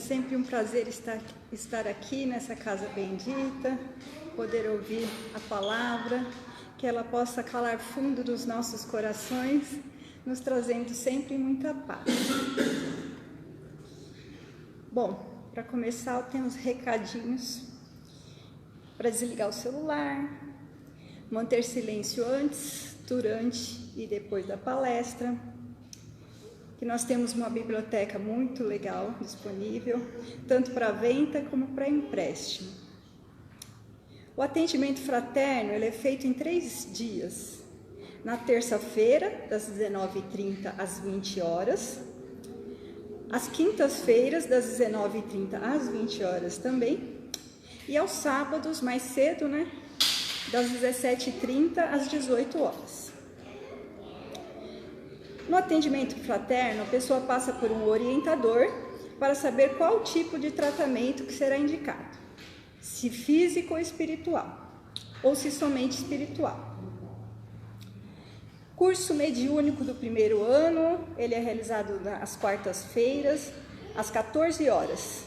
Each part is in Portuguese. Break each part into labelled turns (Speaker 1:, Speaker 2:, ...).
Speaker 1: sempre um prazer estar aqui nessa casa bendita, poder ouvir a palavra, que ela possa calar fundo dos nossos corações, nos trazendo sempre muita paz. Bom, para começar, eu tenho uns recadinhos para desligar o celular, manter silêncio antes, durante e depois da palestra, que nós temos uma biblioteca muito legal disponível, tanto para venda como para empréstimo. O atendimento fraterno ele é feito em 3 dias, na terça-feira, das 19h30 às 20 horas, às quintas-feiras, das 19h30 às 20 horas também, e aos sábados, mais cedo, das 17h30 às 18 horas. No atendimento fraterno, a pessoa passa por um orientador para saber qual tipo de tratamento que será indicado, se físico ou espiritual, ou se somente espiritual. Curso mediúnico do primeiro ano, ele é realizado às quartas-feiras, às 14 horas,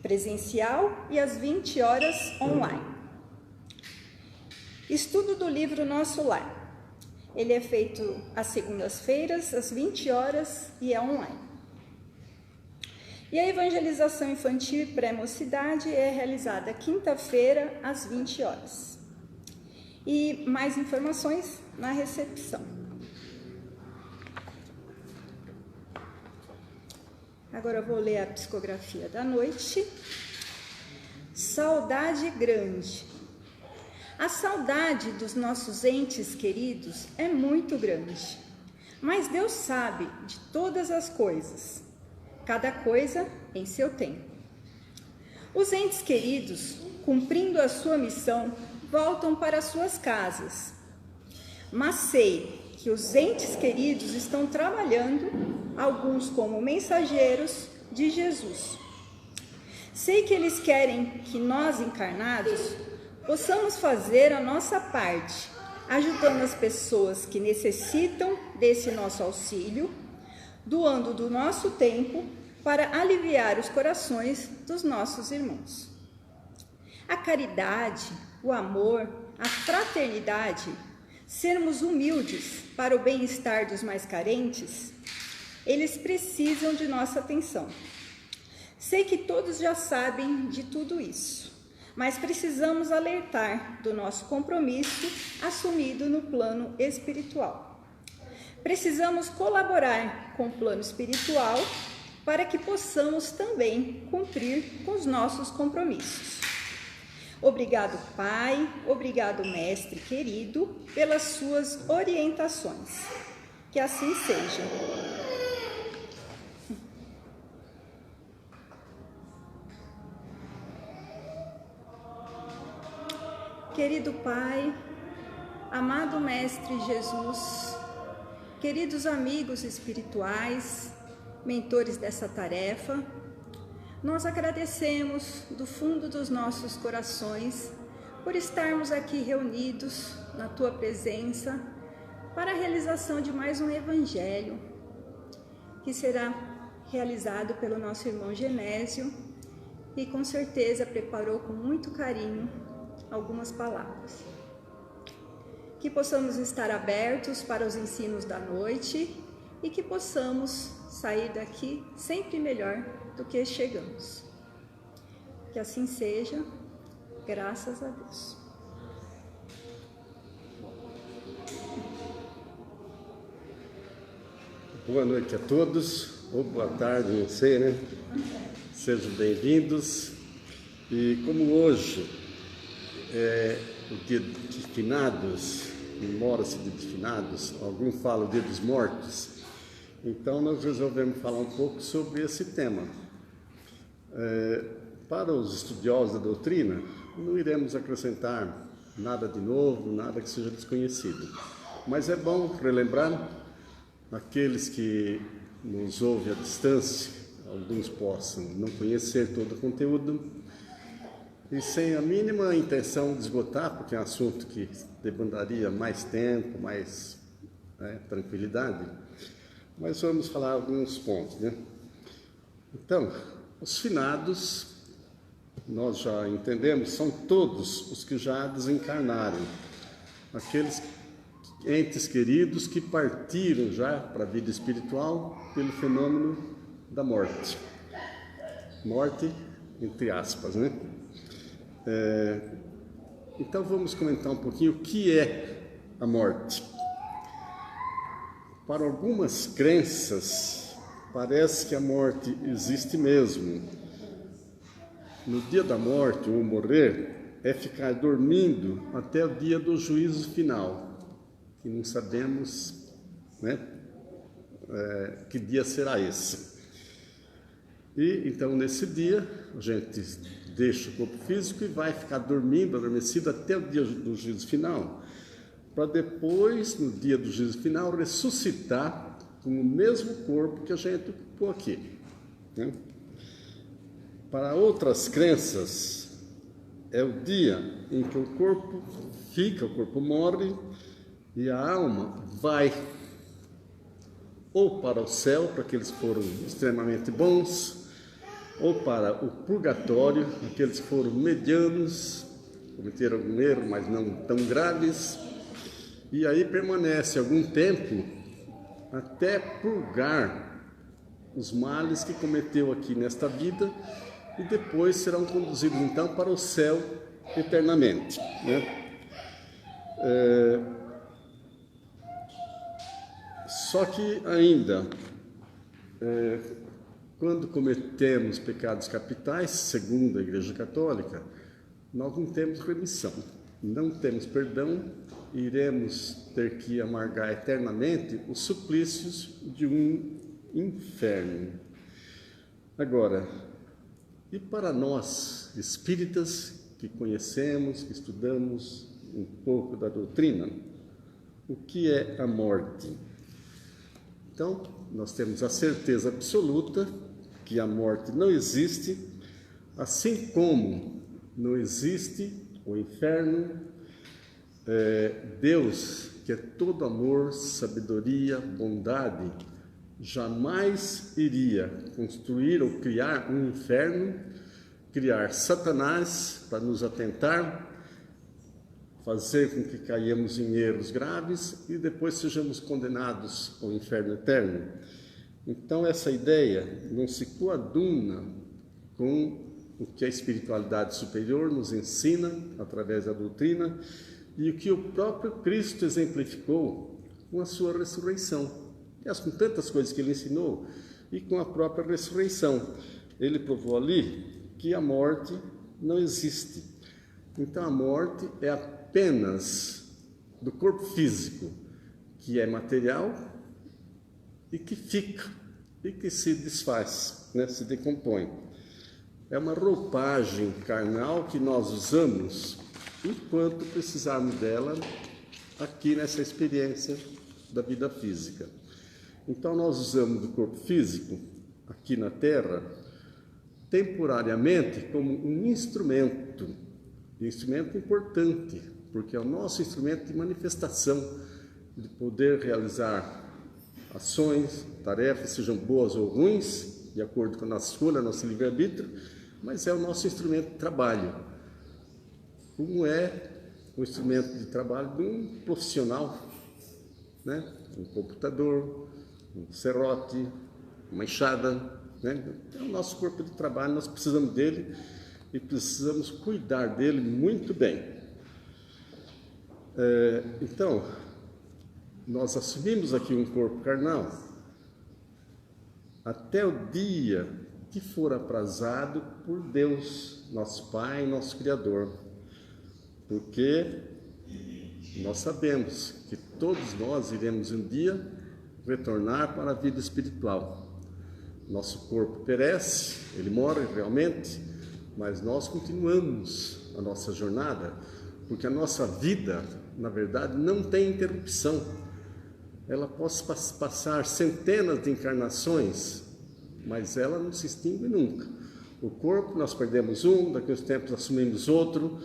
Speaker 1: presencial, e às 20 horas, online. Estudo do livro Nosso Lar. Ele é feito às segundas-feiras, às 20 horas e é online. E a evangelização infantil e pré-mocidade é realizada quinta-feira, às 20 horas. E mais informações na recepção. Agora eu vou ler a psicografia da noite. Saudade grande. A saudade dos nossos entes queridos é muito grande, mas Deus sabe de todas as coisas, cada coisa em seu tempo. Os entes queridos, cumprindo a sua missão, voltam para suas casas, mas sei que os entes queridos estão trabalhando, alguns como mensageiros de Jesus. Sei que eles querem que nós encarnados possamos fazer a nossa parte, ajudando as pessoas que necessitam desse nosso auxílio, doando do nosso tempo para aliviar os corações dos nossos irmãos. A caridade, o amor, a fraternidade, sermos humildes para o bem-estar dos mais carentes, eles precisam de nossa atenção. Sei que todos já sabem de tudo isso, mas precisamos alertar do nosso compromisso assumido no plano espiritual. Precisamos colaborar com o plano espiritual para que possamos também cumprir com os nossos compromissos. Obrigado, Pai, obrigado, Mestre querido, pelas suas orientações. Que assim seja. Querido Pai, amado Mestre Jesus, queridos amigos espirituais, mentores dessa tarefa, nós agradecemos do fundo dos nossos corações por estarmos aqui reunidos na Tua presença para a realização de mais um Evangelho, que será realizado pelo nosso irmão Genésio e com certeza preparou com muito carinho algumas palavras. Que possamos estar abertos para os ensinos da noite e que possamos sair daqui sempre melhor do que chegamos. Que assim seja, graças a Deus.
Speaker 2: Boa noite a todos, ou boa tarde, não sei, Sejam bem-vindos. E como hoje é o dia de finados, memória-se de finados, alguns falam dia dos mortos, então nós resolvemos falar um pouco sobre esse tema. Para os estudiosos da doutrina, não iremos acrescentar nada de novo, nada que seja desconhecido, mas é bom relembrar aqueles que nos ouvem à distância, alguns possam não conhecer todo o conteúdo, e sem a mínima intenção de esgotar, porque é um assunto que demandaria mais tempo, mais tranquilidade, mas vamos falar alguns pontos, Então, Os finados, nós já entendemos, são todos os que já desencarnaram, aqueles entes queridos que partiram já para a vida espiritual pelo fenômeno da morte. Morte, entre aspas, né? Então vamos comentar um pouquinho o que é a morte. Para algumas crenças, parece que a morte existe mesmo. No dia da morte, ou morrer, é ficar dormindo até o dia do juízo final. E não sabemos, né, que dia será esse. E então nesse dia a gente deixa o corpo físico e vai ficar dormindo, adormecido até o dia do juízo final, para depois, no dia do juízo final, ressuscitar com o mesmo corpo que a gente ocupou aqui, né? Para outras crenças, é o dia em que o corpo morre, e a alma vai ou para o céu, para aqueles que foram extremamente bons, ou para o purgatório, aqueles que foram medianos, cometeram algum erro, mas não tão graves, e aí permanece algum tempo até purgar os males que cometeu aqui nesta vida, e depois serão conduzidos então para o céu eternamente, né? Só que ainda, quando cometemos pecados capitais, segundo a Igreja Católica, nós não temos remissão, não temos perdão, e iremos ter que amargar eternamente os suplícios de um inferno. Agora, e para nós espíritas que conhecemos, que estudamos um pouco da doutrina, o que é a morte? Então, nós temos a certeza absoluta que a morte não existe, assim como não existe o inferno. Deus, que é todo amor, sabedoria, bondade, jamais iria construir ou criar um inferno, criar Satanás para nos atentar, fazer com que caiamos em erros graves e depois sejamos condenados ao inferno eterno. Então essa ideia não se coaduna com o que a espiritualidade superior nos ensina através da doutrina e o que o próprio Cristo exemplificou com a sua ressurreição. E com tantas coisas que ele ensinou e com a própria ressurreição. Ele provou ali que a morte não existe. Então a morte é apenas do corpo físico, que é material e que fica, e que se desfaz, né? Se decompõe. É uma roupagem carnal que nós usamos enquanto precisarmos dela aqui nessa experiência da vida física. Então nós usamos do corpo físico aqui na Terra temporariamente como um instrumento importante, porque é o nosso instrumento de manifestação, de poder realizar ações, tarefas, sejam boas ou ruins, de acordo com a nossa escolha, nosso livre-arbítrio, mas é o nosso instrumento de trabalho, como é o instrumento de trabalho de um profissional, né? Um computador, um serrote, uma enxada, né? É o nosso corpo de trabalho, nós precisamos dele e precisamos cuidar dele muito bem. Então, nós assumimos aqui um corpo carnal até o dia que for aprazado por Deus, nosso Pai, nosso Criador, porque nós sabemos que todos nós iremos um dia retornar para a vida espiritual. Nosso corpo perece, ele morre realmente, mas nós continuamos a nossa jornada, porque a nossa vida, na verdade, não tem interrupção. Ela pode passar centenas de encarnações, mas ela não se extingue nunca. O corpo, nós perdemos um, daqui a uns tempos assumimos outro,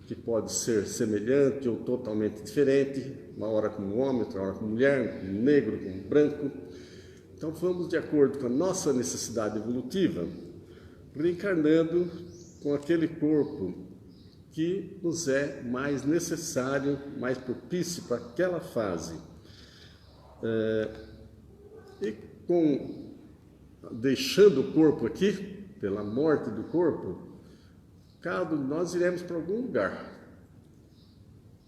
Speaker 2: que pode ser semelhante ou totalmente diferente, uma hora como homem, outra hora como mulher, como negro, como branco. Então vamos de acordo com a nossa necessidade evolutiva, reencarnando com aquele corpo que nos é mais necessário, mais propício para aquela fase. E deixando o corpo aqui, pela morte do corpo, cada um de nós iremos para algum lugar.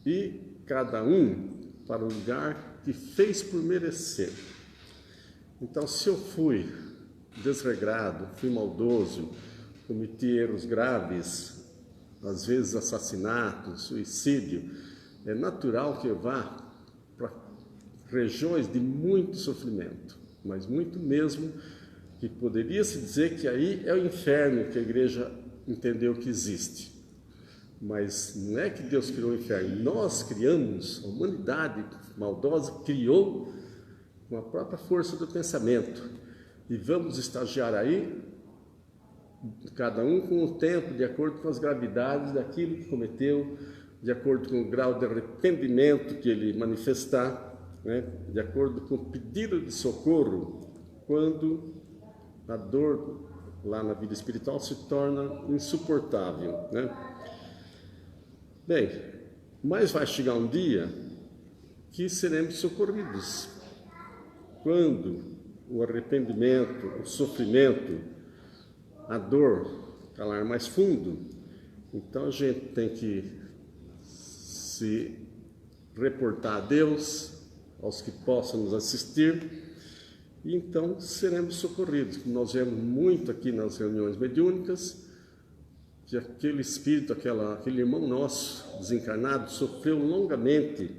Speaker 2: E cada um para o lugar que fez por merecer. Então, se eu fui desregrado, fui maldoso, cometi erros graves, às vezes assassinato, suicídio, é natural que eu vá para regiões de muito sofrimento, mas muito mesmo, que poderia se dizer que aí é o inferno que a igreja entendeu que existe. Mas não é que Deus criou o inferno, nós criamos, a humanidade maldosa criou com a própria força do pensamento. E vamos estagiar aí, cada um com o tempo, de acordo com as gravidades daquilo que cometeu, de acordo com o grau de arrependimento que ele manifestar, né? De acordo com o pedido de socorro, quando a dor lá na vida espiritual se torna insuportável, né? Bem, mas vai chegar um dia que seremos socorridos. Quando o arrependimento, o sofrimento, a dor calar mais fundo, então a gente tem que se reportar a Deus, aos que possam nos assistir, e então seremos socorridos. Nós vemos muito aqui nas reuniões mediúnicas que aquele espírito, aquele irmão nosso desencarnado sofreu longamente,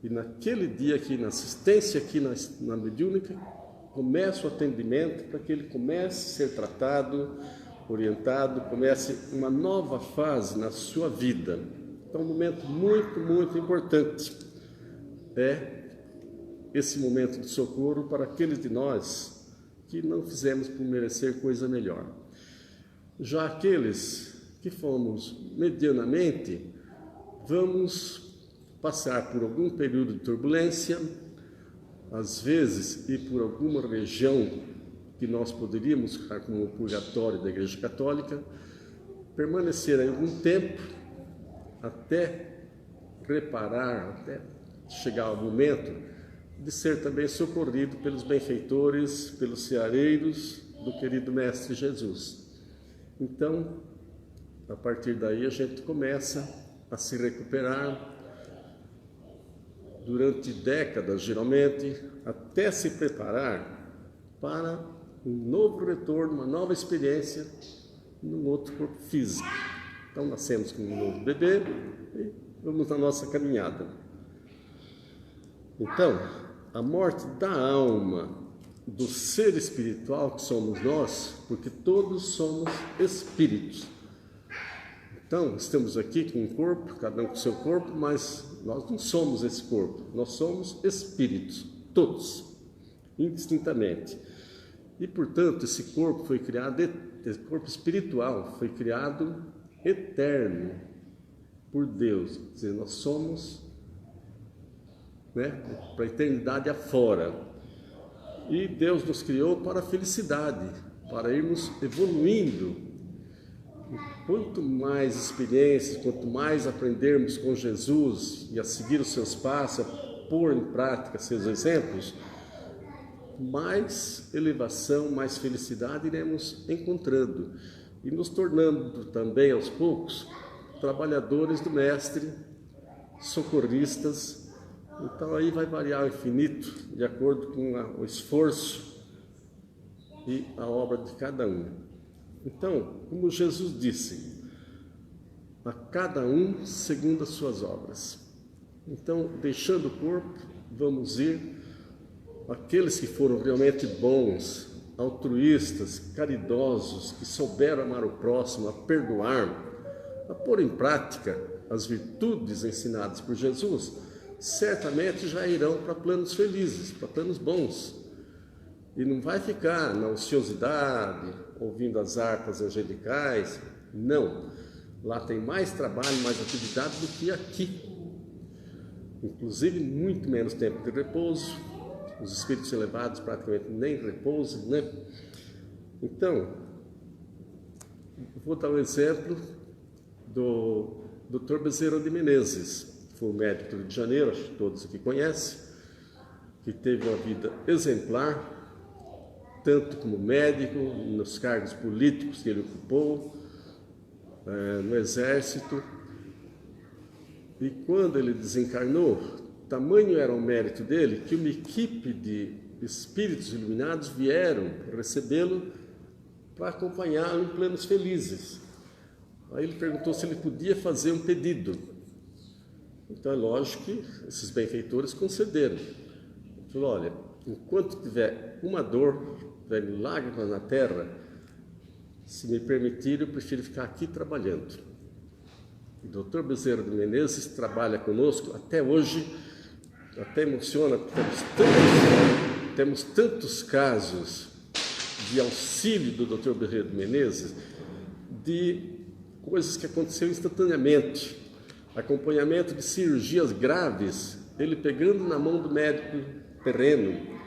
Speaker 2: e naquele dia aqui, na assistência aqui na mediúnica, começa o atendimento para que ele comece a ser tratado, orientado, comece uma nova fase na sua vida. Então, um momento muito, muito importante é esse momento de socorro para aqueles de nós que não fizemos por merecer coisa melhor. Já aqueles que fomos medianamente, vamos passar por algum período de turbulência, às vezes ir por alguma região que nós poderíamos ficar como o purgatório da Igreja Católica, permanecer aí algum tempo até reparar, até chegar o momento de ser também socorrido pelos benfeitores, pelos ceareiros do querido Mestre Jesus. Então, a partir daí a gente começa a se recuperar durante décadas, geralmente, até se preparar para um novo retorno, uma nova experiência num outro corpo físico. Então, nascemos com um novo bebê e vamos na nossa caminhada. Então, a morte da alma, do ser espiritual que somos nós, porque todos somos espíritos. Então, estamos aqui com um corpo, cada um com seu corpo, mas nós não somos esse corpo, nós somos espíritos, todos, indistintamente. E, portanto, esse corpo foi criado, esse corpo espiritual foi criado eterno por Deus. Quer dizer, nós somos, né, para a eternidade afora. E Deus nos criou para a felicidade, para irmos evoluindo. Quanto mais experiências, quanto mais aprendermos com Jesus e a seguir os seus passos, a pôr em prática seus exemplos, mais elevação, mais felicidade iremos encontrando e nos tornando também aos poucos trabalhadores do Mestre, socorristas. Então aí vai variar o infinito de acordo com o esforço e a obra de cada um. Então, como Jesus disse, a cada um segundo as suas obras. Então, deixando o corpo, vamos ir, aqueles que foram realmente bons, altruístas, caridosos, que souberam amar o próximo, a perdoar, a pôr em prática as virtudes ensinadas por Jesus, certamente já irão para planos felizes, para planos bons. E não vai ficar na ociosidade, ouvindo as harpas angelicais, não. Lá tem mais trabalho, mais atividade do que aqui. Inclusive, muito menos tempo de repouso. Os espíritos elevados praticamente nem repousam, né? Então, Vou dar um exemplo do Dr. Bezerra de Menezes, que foi um médico do Rio de Janeiro, acho que todos aqui conhecem, que teve uma vida exemplar, tanto como médico, nos cargos políticos que ele ocupou, no exército. E quando ele desencarnou, tamanho era o mérito dele, que uma equipe de espíritos iluminados vieram recebê-lo para acompanhá-lo em planos felizes. Aí ele perguntou se ele podia fazer um pedido. Então é lógico que esses benfeitores concederam. Ele falou: olha, enquanto tiver uma dor, tiver lágrimas na terra, se me permitir, eu prefiro ficar aqui trabalhando. O Dr. Bezerra de Menezes trabalha conosco até hoje, até emociona, porque temos tantos casos de auxílio do Dr. Bezerra de Menezes, de coisas que aconteceram instantaneamente, acompanhamento de cirurgias graves, ele pegando na mão do médico terreno,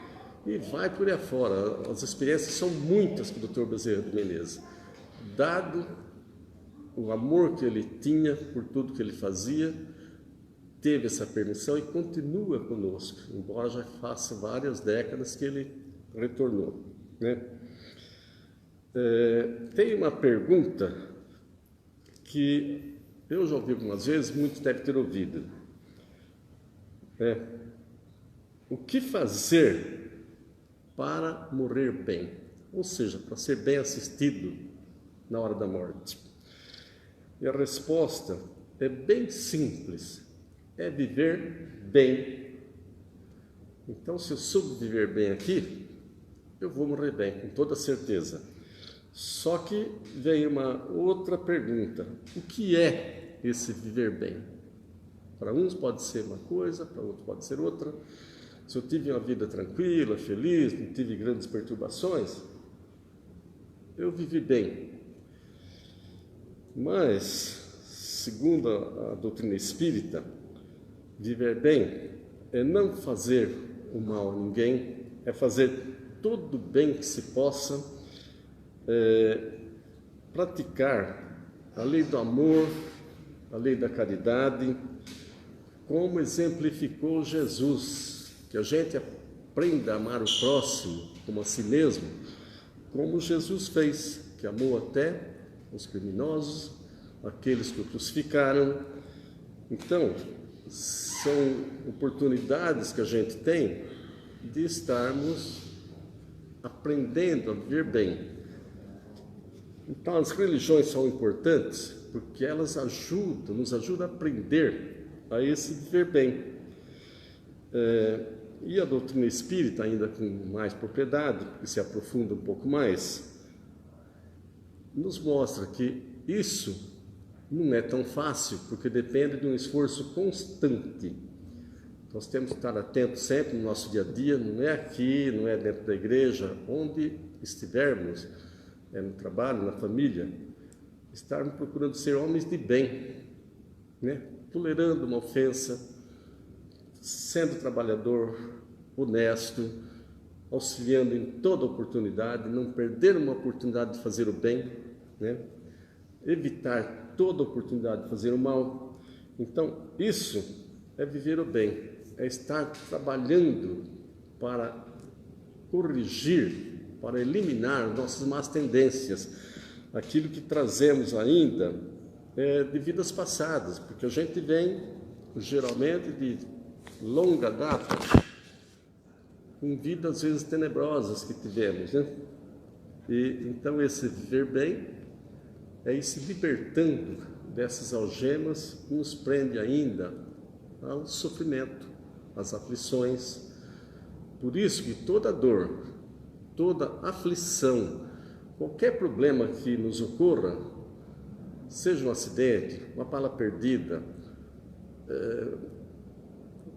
Speaker 2: e vai por aí afora. As experiências são muitas com o Dr. Bezerra de Menezes, dado o amor que ele tinha por tudo que ele fazia, teve essa permissão e continua conosco, embora já faça várias décadas que ele retornou, né? Tem uma pergunta que eu já ouvi algumas vezes, muitos devem ter ouvido. O que fazer para morrer bem? Ou seja, para ser bem assistido na hora da morte. E a resposta é bem simples, é viver bem. Então, se eu soube viver bem aqui, eu vou morrer bem, com toda certeza. Só que vem uma outra pergunta: o que é esse viver bem? Para uns pode ser uma coisa, para outros pode ser outra. Se eu tive uma vida tranquila, feliz, não tive grandes perturbações, eu vivi bem. Mas, segundo a doutrina espírita, viver bem é não fazer o mal a ninguém, é fazer todo o bem que se possa, praticar a lei do amor, a lei da caridade, como exemplificou Jesus, que a gente aprenda a amar o próximo como a si mesmo, como Jesus fez, que amou até os criminosos, aqueles que o crucificaram. Então, são oportunidades que a gente tem de estarmos aprendendo a viver bem. Então, as religiões são importantes porque elas nos ajudam a aprender a esse viver bem. E a doutrina espírita, ainda com mais propriedade, porque se aprofunda um pouco mais, nos mostra que isso não é tão fácil, porque depende de um esforço constante. Nós temos que estar atentos sempre no nosso dia a dia, não é aqui, não é dentro da igreja, onde estivermos, no trabalho, na família, estarmos procurando ser homens de bem, né? Tolerando uma ofensa, sendo trabalhador, honesto, auxiliando em toda oportunidade, não perder uma oportunidade de fazer o bem, né? Evitar toda oportunidade de fazer o mal. Então, isso é viver o bem, é estar trabalhando para corrigir, para eliminar nossas más tendências, aquilo que trazemos ainda de vidas passadas, porque a gente vem, geralmente, de longa data, com vidas, às vezes, tenebrosas que tivemos, né? E, então, esse viver bem é ir se libertando dessas algemas que nos prende ainda ao sofrimento, às aflições. Por isso que toda dor, toda aflição, qualquer problema que nos ocorra, seja um acidente, uma bala perdida,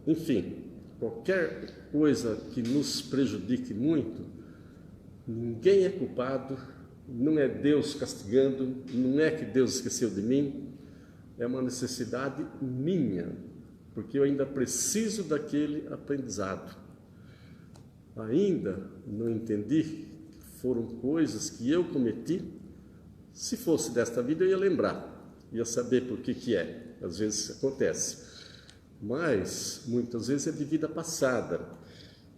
Speaker 2: enfim, qualquer coisa que nos prejudique muito, ninguém é culpado, não é Deus castigando, não é que Deus esqueceu de mim, é uma necessidade minha, porque eu ainda preciso daquele aprendizado. Ainda não entendi que foram coisas que eu cometi Se fosse desta vida, eu ia lembrar, ia saber por que é. Às vezes acontece, mas muitas vezes é de vida passada.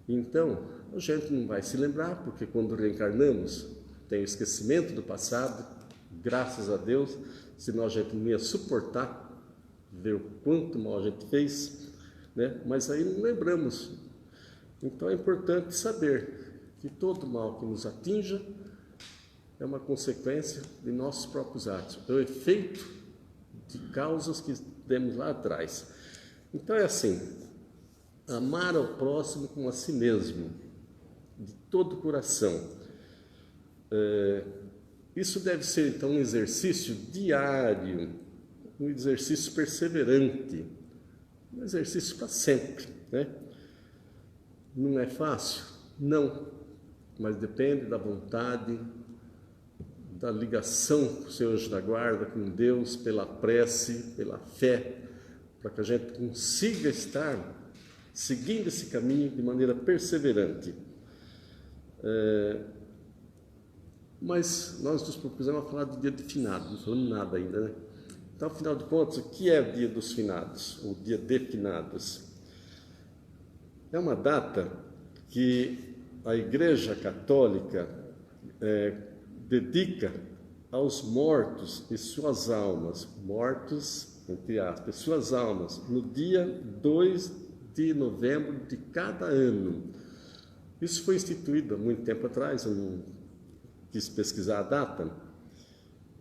Speaker 2: Então, a gente não vai se lembrar, porque quando reencarnamos, tem o esquecimento do passado, graças a Deus, senão a gente não ia suportar ver o quanto mal a gente fez, né? Mas aí não lembramos. Então é importante saber que todo mal que nos atinja é uma consequência de nossos próprios atos, é o efeito de causas que demos lá atrás. Então é assim, amar ao próximo como a si mesmo, de todo o coração. Isso deve ser então um exercício diário, um exercício perseverante, um exercício para sempre, né? Não é fácil? Não, mas depende da vontade, da ligação com o seu anjo da guarda, com Deus, pela prece, pela fé, para que a gente consiga estar seguindo esse caminho de maneira perseverante. Mas nós nos propusemos a falar do dia de finados, não falamos nada ainda, né? Então, afinal de contas, o que é o dia dos finados, ou dia de finados? É uma data que a Igreja Católica dedica aos mortos e suas almas, mortos, entre aspas, suas almas, no dia 2 de novembro de cada ano. Isso foi instituído há muito tempo atrás, eu não quis pesquisar a data,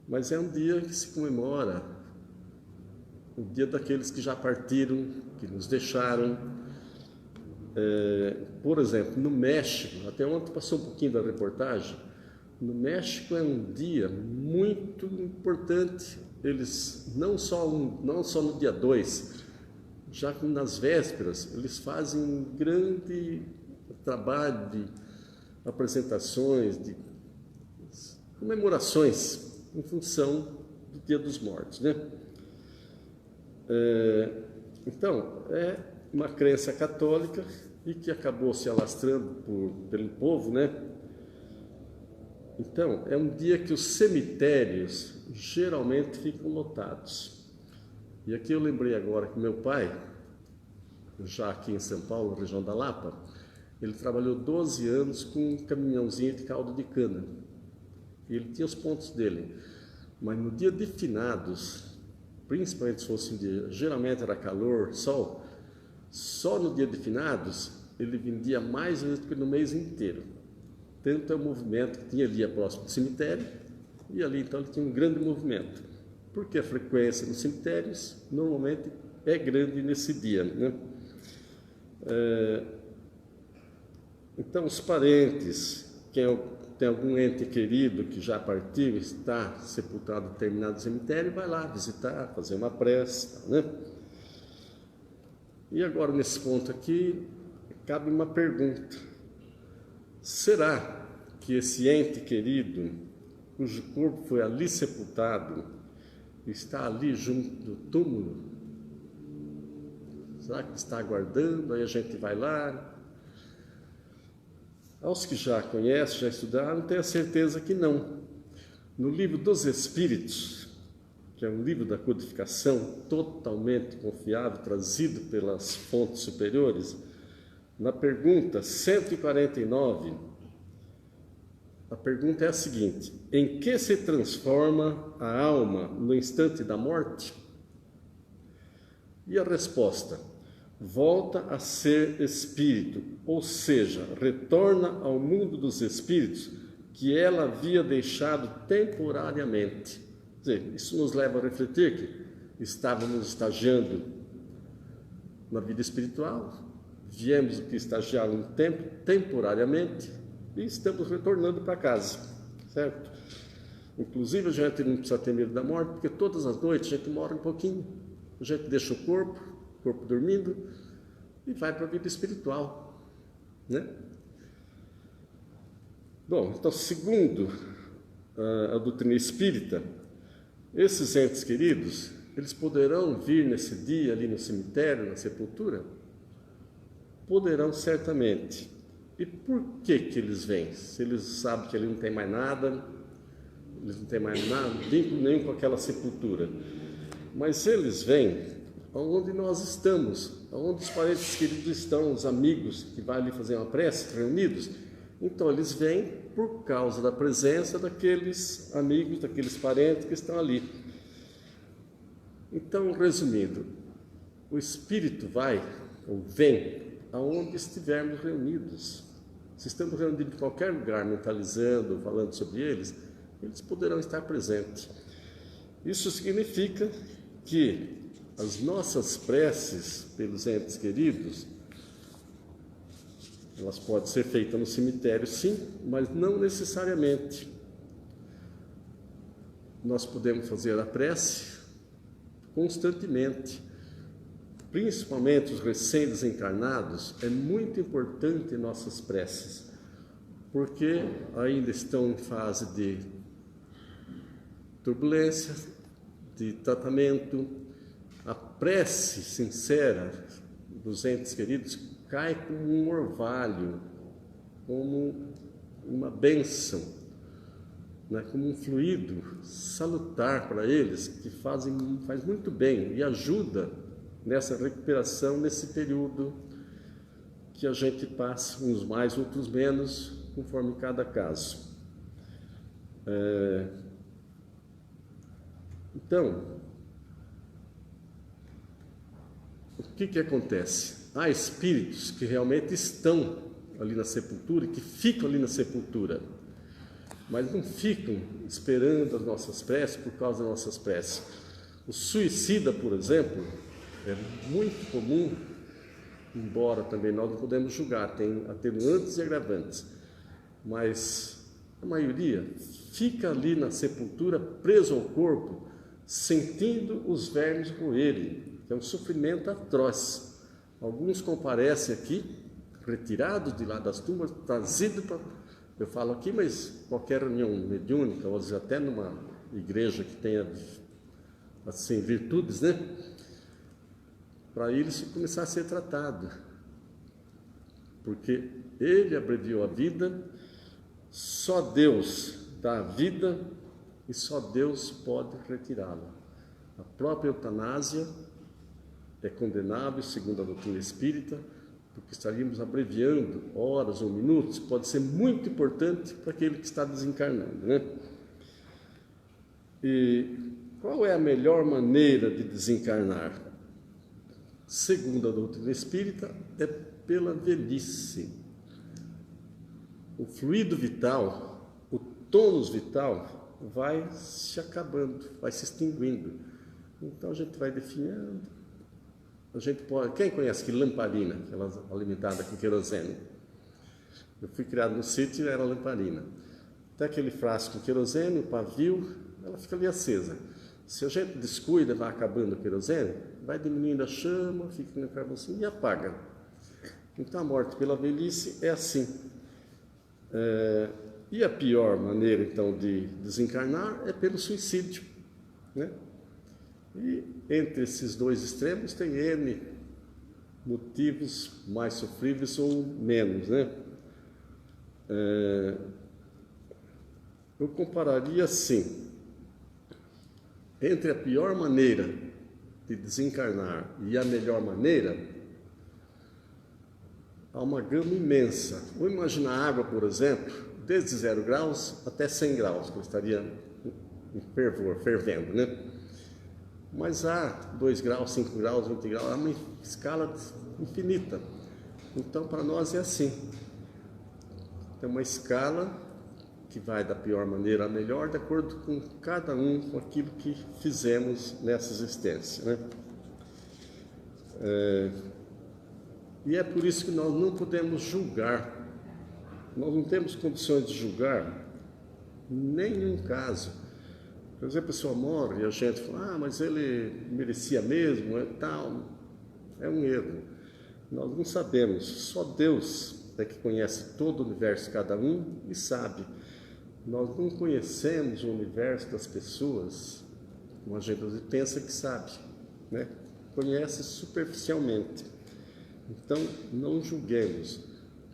Speaker 2: mas é um dia que se comemora, o dia daqueles que já partiram, que nos deixaram. Por exemplo, no México, até ontem passou um pouquinho da reportagem, no México é um dia muito importante, eles não só no dia 2, já que nas vésperas, eles fazem um grande trabalho de apresentações, de comemorações em função do Dia dos Mortos, né? Então, é uma crença católica e que acabou se alastrando pelo povo, né? Então, é um dia que os cemitérios geralmente ficam lotados. E aqui eu lembrei agora que meu pai, já aqui em São Paulo, na região da Lapa, ele trabalhou 12 anos com um caminhãozinho de caldo de cana. E ele tinha os pontos dele. Mas no dia de finados, principalmente se fosse um dia, geralmente era calor, sol, só no dia de finados ele vendia mais do que no mês inteiro. Tanto é o movimento que tinha ali próximo do cemitério, e ali então ele tinha um grande movimento, porque a frequência nos cemitérios normalmente é grande nesse dia, né? Então os parentes, quem tem algum ente querido que já partiu, está sepultado em determinado cemitério, vai lá visitar, fazer uma prece, né? E agora nesse ponto aqui cabe uma pergunta: será que esse ente querido, cujo corpo foi ali sepultado, está ali junto do túmulo? Será que está aguardando? Aí a gente vai lá. Aos que já conhecem, já estudaram, tenho a certeza que não. No livro dos Espíritos, que é um livro da codificação totalmente confiável, trazido pelas fontes superiores, na pergunta 149, a pergunta é a seguinte: em que se transforma a alma no instante da morte? E a resposta: volta a ser espírito, ou seja, retorna ao mundo dos espíritos que ela havia deixado temporariamente. Quer dizer, isso nos leva a refletir que estávamos estagiando na vida espiritual, viemos aqui estagiar um tempo, temporariamente, e estamos retornando para casa, certo? Inclusive a gente não precisa ter medo da morte, porque todas as noites a gente morre um pouquinho, a gente deixa o corpo dormindo, e vai para a vida espiritual, né? Bom, então, segundo a doutrina espírita, esses entes queridos, eles poderão vir nesse dia ali no cemitério, na sepultura? Poderão certamente. E por que eles vêm? Se eles sabem que ali não tem mais nada, eles não têm mais nada, vínculo nenhum com aquela sepultura. Mas eles vêm aonde nós estamos, aonde os parentes queridos estão, os amigos que vão ali fazer uma prece, reunidos. Então eles vêm por causa da presença daqueles amigos, daqueles parentes que estão ali. Então, resumindo, o Espírito vai ou vem aonde estivermos reunidos. Se estamos reunidos em qualquer lugar, mentalizando, falando sobre eles poderão estar presentes. Isso significa que as nossas preces pelos entes queridos, elas podem ser feitas no cemitério, sim, mas não necessariamente. Nós podemos fazer a prece constantemente. Principalmente os recém-desencarnados, é muito importante nossas preces, porque ainda estão em fase de turbulência, de tratamento. A prece sincera dos entes queridos cai como um orvalho, como uma bênção, né? Como um fluido salutar para eles, que faz muito bem e ajuda nessa recuperação, nesse período que a gente passa, uns mais, outros menos, conforme cada caso. Então, o que acontece? Há espíritos que realmente estão ali na sepultura e que ficam ali na sepultura, mas não ficam esperando as nossas preces por causa das nossas preces. O suicida, por exemplo, é muito comum, embora também nós não podemos julgar, tem atenuantes e agravantes, mas a maioria fica ali na sepultura, preso ao corpo, sentindo os vermes roerem, que é um sofrimento atroz. Alguns comparecem aqui, retirados de lá das tumbas, trazidos para... Eu falo aqui, mas qualquer reunião mediúnica, ou seja, até numa igreja que tenha assim, virtudes, né? Para eles começar a ser tratado, porque ele abreviou a vida, só Deus dá a vida e só Deus pode retirá-la. A própria eutanásia é condenável, segundo a doutrina espírita, porque estaríamos abreviando horas ou minutos, pode ser muito importante para aquele que está desencarnando, né? E qual é a melhor maneira de desencarnar? Segundo a doutrina espírita, é pela velhice. O fluido vital, o tônus vital, vai se acabando, vai se extinguindo. Então a gente vai definhando. A gente pode... Quem conhece que lamparina, aquela alimentada com querosene? Eu fui criado no sítio e era lamparina. Até aquele frasco com querosene, o pavio, ela fica ali acesa. Se a gente descuida, vai acabando o querosene, vai diminuindo a chama, fica no carvãozinho e apaga. Então a morte pela velhice é assim. E a pior maneira, então, de desencarnar é pelo suicídio, né? E entre esses dois extremos tem N motivos mais sofríveis ou menos, né? Eu compararia assim, entre a pior maneira de desencarnar e a melhor maneira, há uma gama imensa. Vou imaginar a água, por exemplo, desde 0 graus até 100 graus, que estaria em fervor, fervendo, né? Mas há 2 graus, 5 graus, 20 graus, há uma escala infinita. Então, para nós é assim. Tem uma escala que vai da pior maneira à melhor, de acordo com cada um, com aquilo que fizemos nessa existência, né? E é por isso que nós não podemos julgar, nós não temos condições de julgar nenhum caso. Por exemplo, a pessoa morre e a gente fala, mas ele merecia mesmo, tal. É um erro. Nós não sabemos, só Deus é que conhece todo o universo, cada um, e sabe. Nós não conhecemos o universo das pessoas, como a gente pensa que sabe, né? Conhece superficialmente. Então, não julguemos.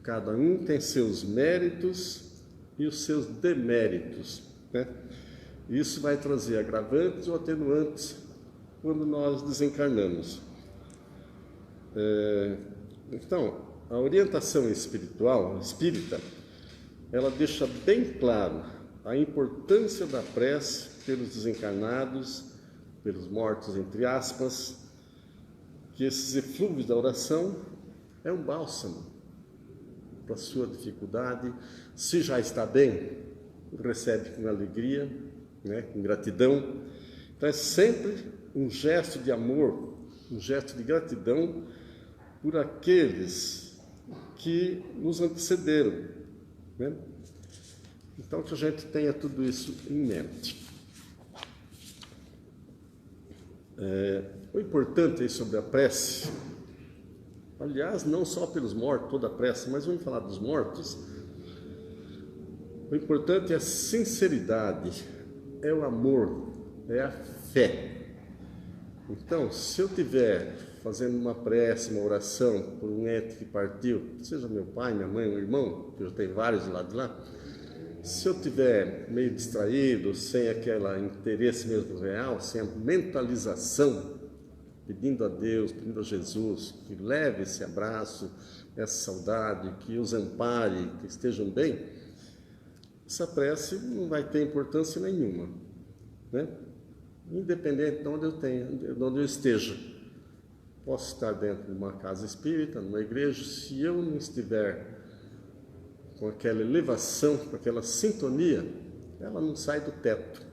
Speaker 2: Cada um tem seus méritos e os seus deméritos, né? Isso vai trazer agravantes ou atenuantes quando nós desencarnamos. Então, a orientação espírita, ela deixa bem claro a importância da prece pelos desencarnados, pelos mortos, entre aspas, que esses eflúvios da oração é um bálsamo para a sua dificuldade. Se já está bem, recebe com alegria, né, com gratidão. Então é sempre um gesto de amor, um gesto de gratidão por aqueles que nos antecederam, né? Então que a gente tenha tudo isso em mente. O importante aí sobre a prece, aliás, não só pelos mortos, toda a prece, mas vamos falar dos mortos. O importante é a sinceridade, é o amor, é a fé. Então, se eu estiver fazendo uma prece, uma oração por um ente que partiu, seja meu pai, minha mãe, um irmão, que eu tenho vários do lado de lá, se eu estiver meio distraído, sem aquele interesse mesmo real, sem a mentalização, pedindo a Deus, pedindo a Jesus que leve esse abraço, essa saudade, que os ampare, que estejam bem, essa prece não vai ter importância nenhuma, né? Independente de onde eu esteja. Posso estar dentro de uma casa espírita, numa igreja, se eu não estiver com aquela elevação, com aquela sintonia, ela não sai do teto,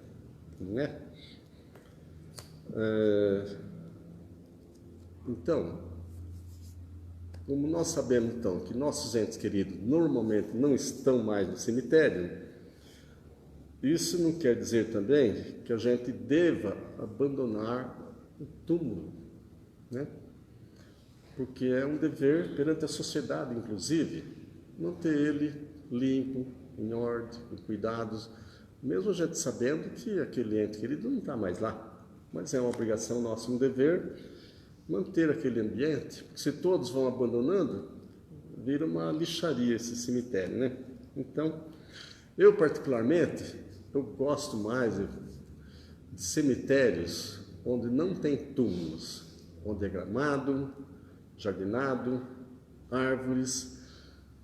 Speaker 2: não é? Então, como nós sabemos então que nossos entes queridos normalmente não estão mais no cemitério, isso não quer dizer também que a gente deva abandonar o túmulo, né? Porque é um dever perante a sociedade, inclusive, manter ele limpo, em ordem, com cuidados, mesmo a gente sabendo que aquele ente querido não está mais lá, mas é uma obrigação nossa, um dever, manter aquele ambiente, porque se todos vão abandonando, vira uma lixaria esse cemitério, né? Então, eu particularmente, eu gosto mais de cemitérios onde não tem túmulos, onde é gramado, jardinado, árvores.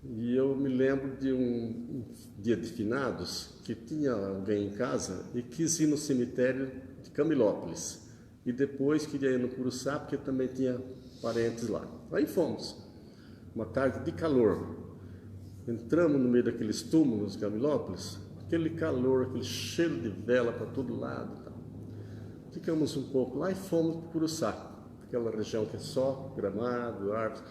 Speaker 2: E eu me lembro de um dia de finados que tinha alguém em casa e quis ir no cemitério de Camilópolis. E depois queria ir no Curuçá, porque também tinha parentes lá. Aí fomos, uma tarde de calor. Entramos no meio daqueles túmulos de Camilópolis, aquele calor, aquele cheiro de vela para todo lado. Tal. Ficamos um pouco lá e fomos para o Curuçá, aquela região que é só gramado, árvores,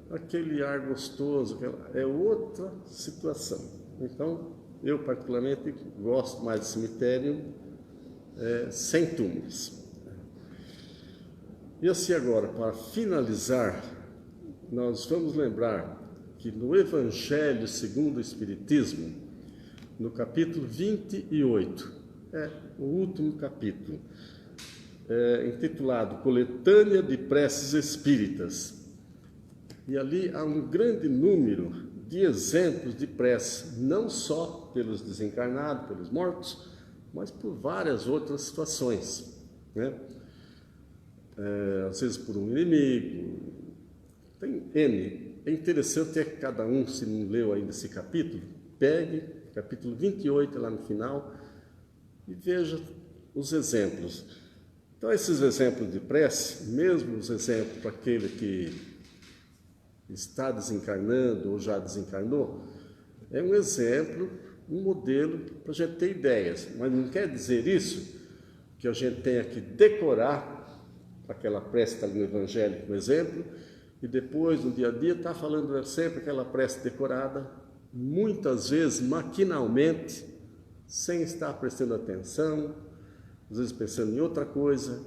Speaker 2: aquele ar gostoso, é outra situação. Então, eu particularmente gosto mais de cemitério sem túmulos. E assim agora, para finalizar, nós vamos lembrar que no Evangelho segundo o Espiritismo, no capítulo 28, o último capítulo, intitulado Coletânea de Preces Espíritas. E ali há um grande número de exemplos de prece, não só pelos desencarnados, pelos mortos, mas por várias outras situações, né? Às vezes por um inimigo, tem N. É interessante que cada um, se não leu ainda esse capítulo, pegue capítulo 28 lá no final e veja os exemplos. Então, esses exemplos de prece, mesmo os exemplos para aquele que está desencarnando ou já desencarnou, é um exemplo, um modelo para a gente ter ideias, mas não quer dizer isso que a gente tenha que decorar aquela prece que está ali no Evangelho, por exemplo, e depois, no dia a dia, está falando sempre aquela prece decorada, muitas vezes maquinalmente, sem estar prestando atenção, às vezes pensando em outra coisa.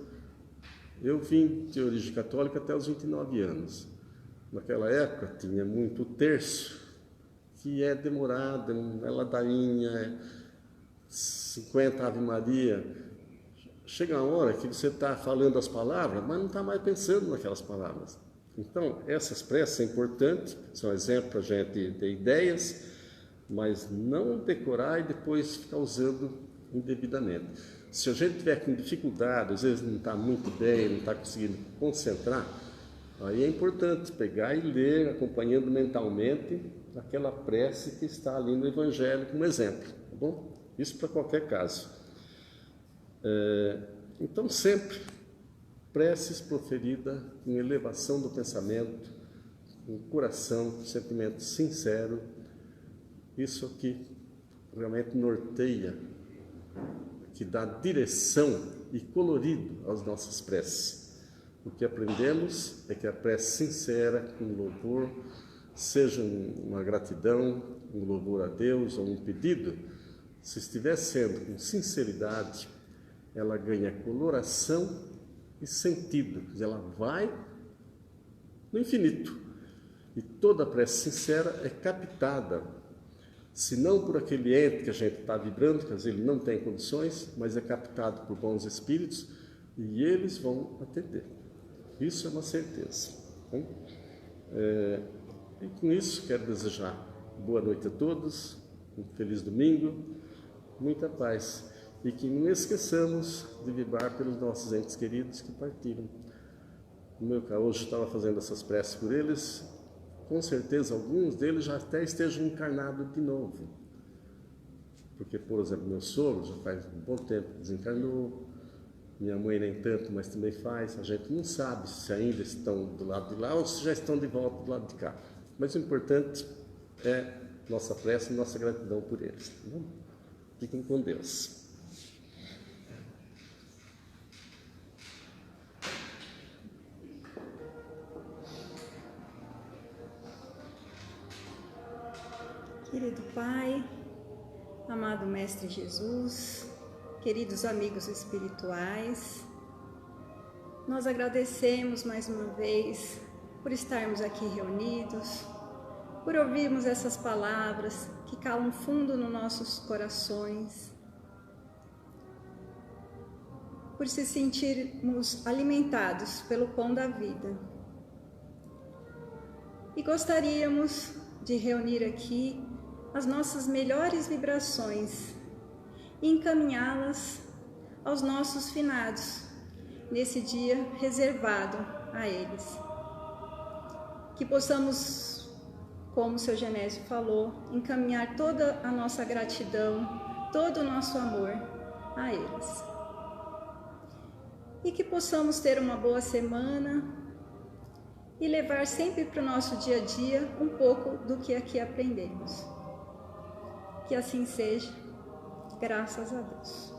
Speaker 2: Eu vim de origem católica até os 29 anos. Naquela época tinha muito terço, que é demorado, é ladainha, 50 Ave Maria. Chega uma hora que você está falando as palavras, mas não está mais pensando naquelas palavras. Então, essas preces são importantes, são exemplos para a gente ter ideias, mas não decorar e depois ficar usando indevidamente. Se a gente tiver com dificuldade, às vezes não está muito bem, não está conseguindo concentrar, aí é importante pegar e ler, acompanhando mentalmente aquela prece que está ali no Evangelho como exemplo, tá bom? Isso para qualquer caso. Então, sempre preces proferidas com elevação do pensamento, com coração, com sentimento sincero. Isso aqui realmente norteia, que dá direção e colorido às nossas preces. O que aprendemos é que a prece sincera, com louvor, seja uma gratidão, um louvor a Deus ou um pedido, se estiver sendo com sinceridade, ela ganha coloração e sentido, quer dizer, ela vai no infinito. E toda prece sincera é captada, se não por aquele ente que a gente está vibrando, quer dizer, ele não tem condições, mas é captado por bons espíritos e eles vão atender. Isso é uma certeza. E com isso, quero desejar boa noite a todos, um feliz domingo, muita paz. E que não esqueçamos de vibrar pelos nossos entes queridos que partiram. O meu caso, hoje estava fazendo essas preces por eles, com certeza alguns deles já até estejam encarnados de novo. Porque, por exemplo, meu sogro já faz um bom tempo que desencarnou, minha mãe nem tanto, mas também faz. A gente não sabe se ainda estão do lado de lá ou se já estão de volta do lado de cá. Mas o importante é nossa prece e nossa gratidão por eles. Tá bom? Fiquem com Deus.
Speaker 1: Querido Pai, amado Mestre Jesus, queridos amigos espirituais, nós agradecemos mais uma vez por estarmos aqui reunidos, por ouvirmos essas palavras que calam fundo nos nossos corações, por se sentirmos alimentados pelo pão da vida. E gostaríamos de reunir aqui as nossas melhores vibrações e encaminhá-las aos nossos finados, nesse dia reservado a eles. Que possamos, como o seu Genésio falou, encaminhar toda a nossa gratidão, todo o nosso amor a eles. E que possamos ter uma boa semana e levar sempre para o nosso dia a dia um pouco do que aqui aprendemos. Que assim seja, graças a Deus.